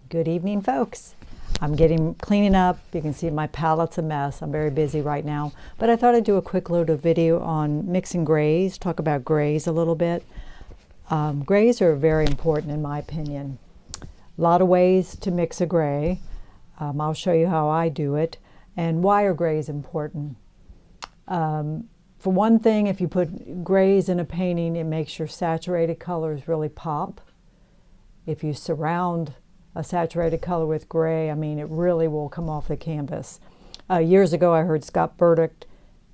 Good evening, folks. I'm cleaning up. You can see my palette's a mess. I'm very busy right now, but I thought I'd do a quick little video on mixing grays, talk about grays a little bit. Grays are very important in my opinion. A lot of ways to mix a gray. I'll show you how I do it and why are grays important. For one thing, if you put grays in a painting, it makes your saturated colors really pop. If you surround a saturated color with gray, I mean, it really will come off the canvas. Years ago, I heard Scott Burdick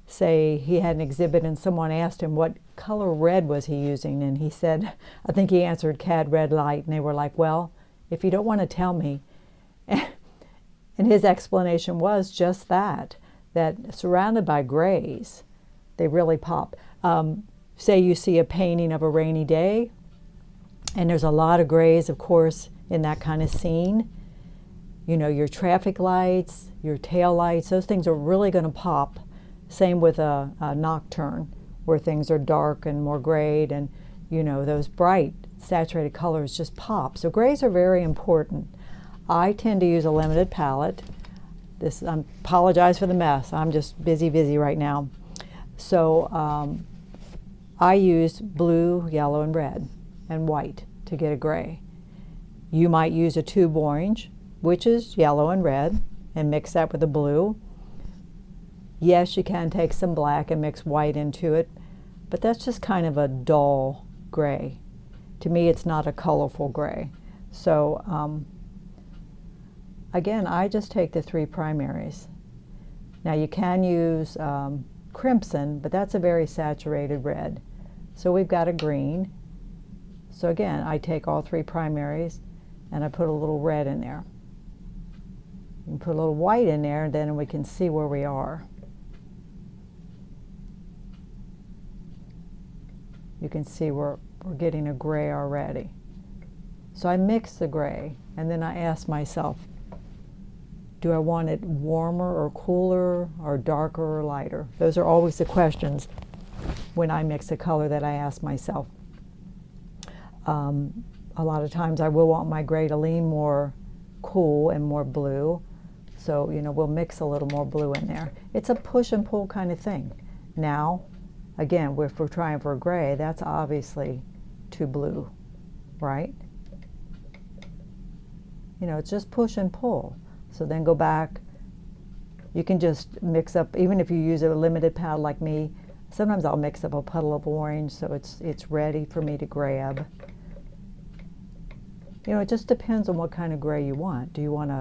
say he had an exhibit and someone asked him what color red was he using, and he said, I think he answered Cad Red Light, and they were like, well, if you don't want to tell me. And his explanation was just that surrounded by grays, they really pop. Say you see a painting of a rainy day, and there's a lot of grays, of course, in that kind of scene. You know, your traffic lights, your tail lights, those things are really going to pop. Same with a nocturne, where things are dark and more grayed, and you know, those bright saturated colors just pop. So grays are very important. I tend to use a limited palette. I apologize for the mess. I'm just busy right now. So I use blue, yellow, and red, and white to get a gray. You might use a tube orange, which is yellow and red, and mix that with the blue. Yes, you can take some black and mix white into it, but that's just kind of a dull gray. To me, it's not a colorful gray. So again, I just take the three primaries. Now you can use crimson, but that's a very saturated red. So we've got a green. So again, I take all three primaries and I put a little red in there. You can put a little white in there, and then we can see where we are. You can see we're getting a gray already. So I mix the gray, and then I ask myself, do I want it warmer or cooler, or darker or lighter? Those are always the questions when I mix a color that I ask myself. A lot of times I will want my gray to lean more cool and more blue. So, you know, we'll mix a little more blue in there. It's a push and pull kind of thing. Now, again, if we're trying for a gray, that's obviously too blue, right? You know, it's just push and pull. So then go back. You can just mix up, even if you use a limited palette like me, sometimes I'll mix up a puddle of orange so it's ready for me to grab. You know, it just depends on what kind of gray you want. Do you want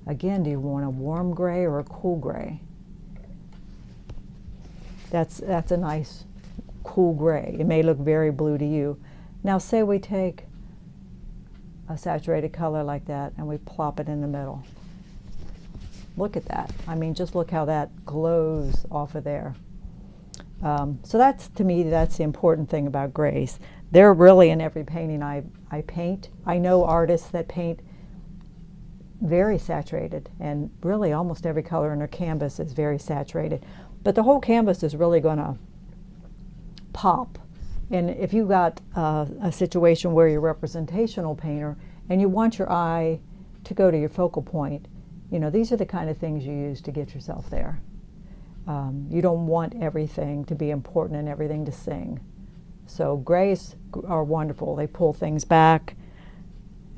again, do you want a warm gray or a cool gray? That's a nice cool gray. It may look very blue to you. Now say we take a saturated color like that and we plop it in the middle. Look at that. I mean, just look how that glows off of there. So that's, to me, that's the important thing about grays. They're really in every painting I paint. I know artists that paint very saturated, and really almost every color in their canvas is very saturated. But the whole canvas is really going to pop. And if you've got a situation where you're a representational painter and you want your eye to go to your focal point, you know, these are the kind of things you use to get yourself there. You don't want everything to be important and everything to sing. So grays are wonderful. They pull things back.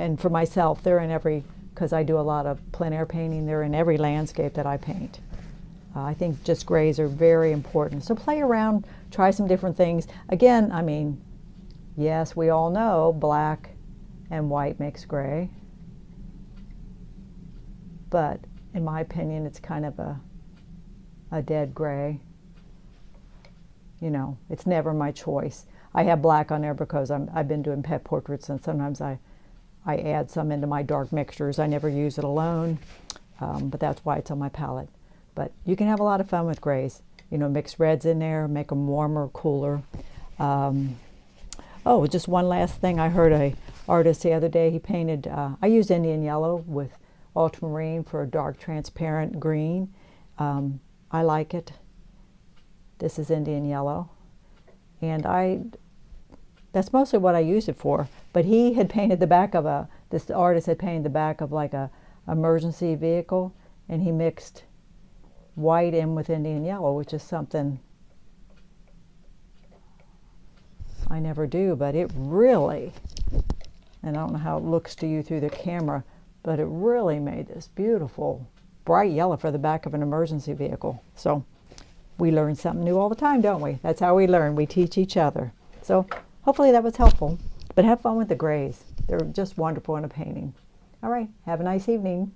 And for myself, they're in every, because I do a lot of plein air painting, they're in every landscape that I paint. I think just grays are very important. So play around, try some different things. Again, I mean, yes, we all know black and white makes gray. But in my opinion, it's kind of a dead gray. You know, it's never my choice. I have black on there because I've been doing pet portraits, and sometimes I add some into my dark mixtures. I never use it alone, but that's why it's on my palette. But you can have a lot of fun with grays. You know, mix reds in there, make them warmer, cooler. Oh, just one last thing. I heard an artist the other day, he painted, I use Indian yellow with ultramarine for a dark transparent green. I like it. This is Indian yellow. And that's mostly what I use it for. But he had painted the back of a this artist had painted the back of like a emergency vehicle, and he mixed white in with Indian yellow, which is something I never do, but it really, and I don't know how it looks to you through the camera, but it really made this beautiful bright yellow for the back of an emergency vehicle. So we learn something new all the time, don't we? That's how we learn. We teach each other. So hopefully that was helpful. But have fun with the grays. They're just wonderful in a painting. All right, have a nice evening.